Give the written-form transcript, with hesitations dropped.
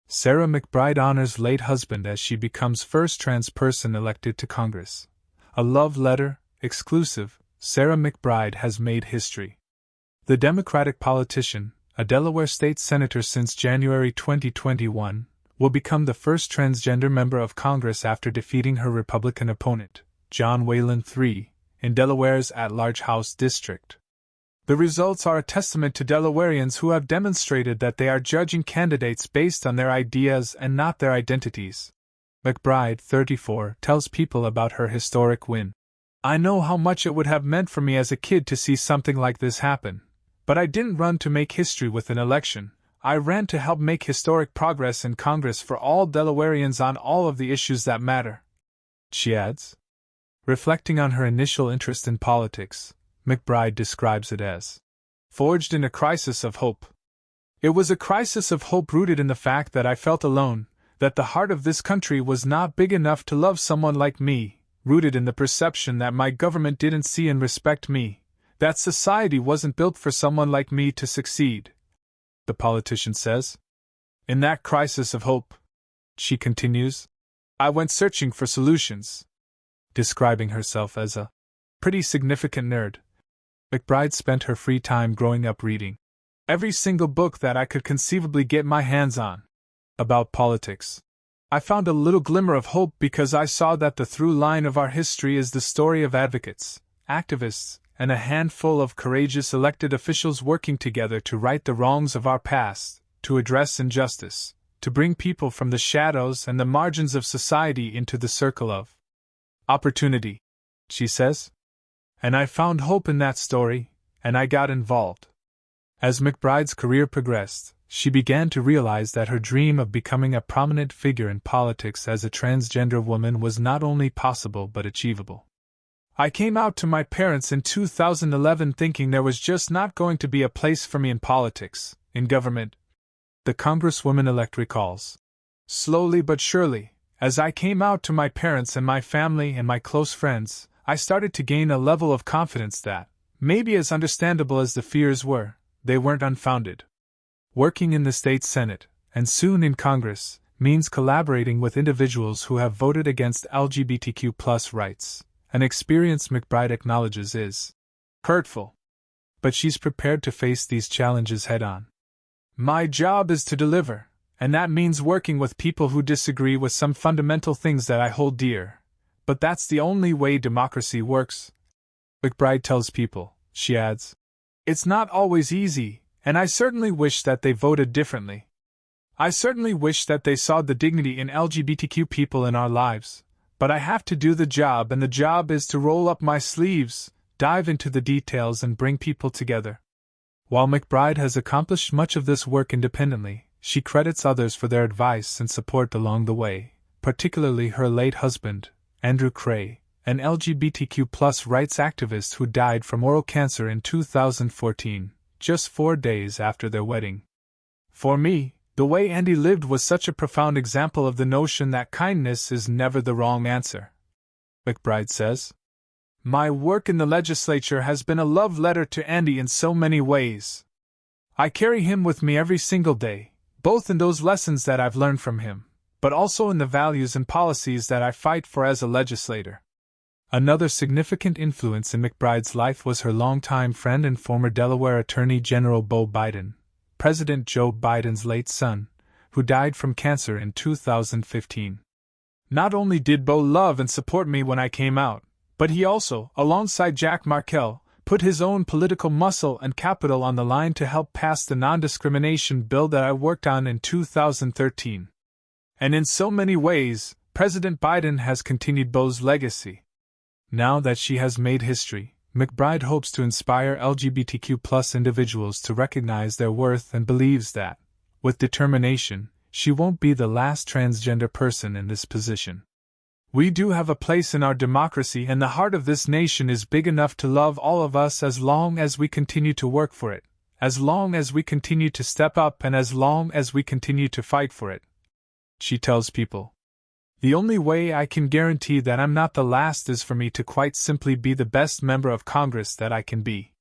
Sarah McBride honors late husband as she becomes first trans person elected to Congress. A love letter, exclusive, Sarah McBride has made history. The Democratic politician, a Delaware state senator since January 2021, will become the first transgender member of Congress after defeating her Republican opponent, John Whalen III, in Delaware's at-large House district. The results are a testament to Delawareans who have demonstrated that they are judging candidates based on their ideas and not their identities. McBride, 34, tells people about her historic win. "I know how much it would have meant for me as a kid to see something like this happen. But I didn't run to make history with an election. I ran to help make historic progress in Congress for all Delawareans on all of the issues that matter," she adds. Reflecting on her initial interest in politics, McBride describes it as forged in a crisis of hope. "It was a crisis of hope rooted in the fact that I felt alone, that the heart of this country was not big enough to love someone like me, rooted in the perception that my government didn't see and respect me, that society wasn't built for someone like me to succeed," the politician says. "In that crisis of hope," she continues, "I went searching for solutions." Describing herself as a pretty significant nerd, McBride spent her free time growing up reading every single book that I could conceivably get my hands on about politics. I found a little glimmer of hope because I saw that the through line of our history is the story of advocates, activists, and a handful of courageous elected officials working together to right the wrongs of our past, to address injustice, to bring people from the shadows and the margins of society into the circle of opportunity, she says. "And I found hope in that story, and I got involved." As McBride's career progressed, she began to realize that her dream of becoming a prominent figure in politics as a transgender woman was not only possible but achievable. "I came out to my parents in 2011 thinking there was just not going to be a place for me in politics, in government," the Congresswoman-elect recalls. "Slowly but surely, as I came out to my parents and my family and my close friends, I started to gain a level of confidence that, maybe as understandable as the fears were, they weren't unfounded." Working in the state Senate, and soon in Congress, means collaborating with individuals who have voted against LGBTQ+ rights, an experience McBride acknowledges is hurtful. But she's prepared to face these challenges head-on. "My job is to deliver, and that means working with people who disagree with some fundamental things that I hold dear. But that's the only way democracy works," McBride tells people, she adds. "It's not always easy, and I certainly wish that they voted differently. I certainly wish that they saw the dignity in LGBTQ people in our lives, but I have to do the job, and the job is to roll up my sleeves, dive into the details, and bring people together." While McBride has accomplished much of this work independently, she credits others for their advice and support along the way, particularly her late husband, Andrew Cray, an LGBTQ+ rights activist who died from oral cancer in 2014, just 4 days after their wedding. "For me, the way Andy lived was such a profound example of the notion that kindness is never the wrong answer," McBride says. "My work in the legislature has been a love letter to Andy in so many ways. I carry him with me every single day, both in those lessons that I've learned from him, but also in the values and policies that I fight for as a legislator." Another significant influence in McBride's life was her longtime friend and former Delaware Attorney General Beau Biden, President Joe Biden's late son, who died from cancer in 2015. "Not only did Beau love and support me when I came out, but he also, alongside Jack Markell, put his own political muscle and capital on the line to help pass the non-discrimination bill that I worked on in 2013. And in so many ways, President Biden has continued Beau's legacy." Now that she has made history, McBride hopes to inspire LGBTQ+ individuals to recognize their worth and believes that, with determination, she won't be the last transgender person in this position. "We do have a place in our democracy, and the heart of this nation is big enough to love all of us as long as we continue to work for it, as long as we continue to step up, and as long as we continue to fight for it," she tells people. "The only way I can guarantee that I'm not the last is for me to quite simply be the best member of Congress that I can be."